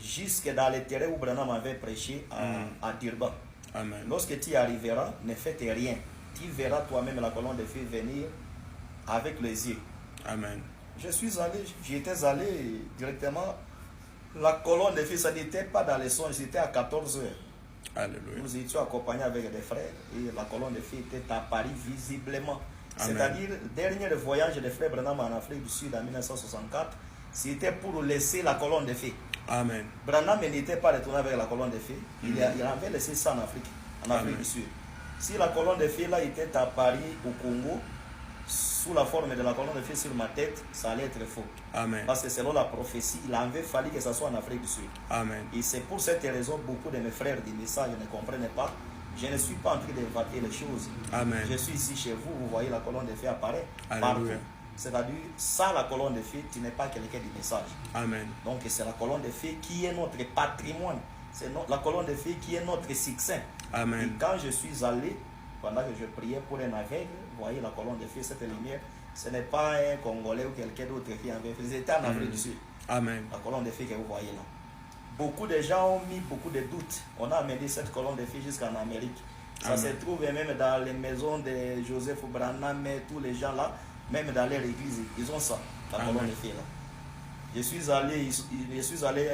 jusque dans les terrains où Branham avait prêché à Durban. Amen. Lorsque tu y arriveras, ne faites rien. Tu verras toi-même la colonne de feu venir avec les yeux. Amen. J'étais allé directement. La colonne de feu, ça n'était pas dans les songes, c'était à 14 heures. Alléluia. Nous étions accompagnés avec des frères et la colonne de feu était à Paris visiblement. C'est-à-dire, le dernier voyage des frères Branham en Afrique du Sud en 1964, c'était pour laisser la colonne de feu. Amen. Branham n'était pas retourné avec la colonne de feu, il avait laissé ça en Afrique du Sud. Si la colonne de feu là était à Paris, au Congo, sous la forme de la colonne de feu sur ma tête, ça allait être faux. Amen. Parce que selon la prophétie, il avait fallu que ça soit en Afrique du Sud. Amen. Et c'est pour cette raison beaucoup de mes frères du message ne comprenaient pas. Je ne suis pas en train d'évacuer les choses. Amen. Je suis ici chez vous, vous voyez la colonne de feu apparaître partout. C'est-à-dire, sans la colonne de feu, tu n'es pas quelqu'un du message. Amen. Donc c'est la colonne de feu qui est notre patrimoine. C'est la colonne de feu qui est notre succès. Amen. Et quand je suis allé, pendant que je priais pour un aveugle, vous voyez la colonne de feu, cette lumière, ce n'est pas un Congolais ou quelqu'un d'autre qui avait fait. C'était en Afrique du Sud. Amen. La colonne de feu que vous voyez là. Beaucoup de gens ont mis beaucoup de doutes. On a amené cette colonne de feu jusqu'en Amérique. Ça se trouve même dans les maisons de Joseph Branham, tous les gens là, même dans leur église, ils ont ça, la colonne de feu là. Je suis allé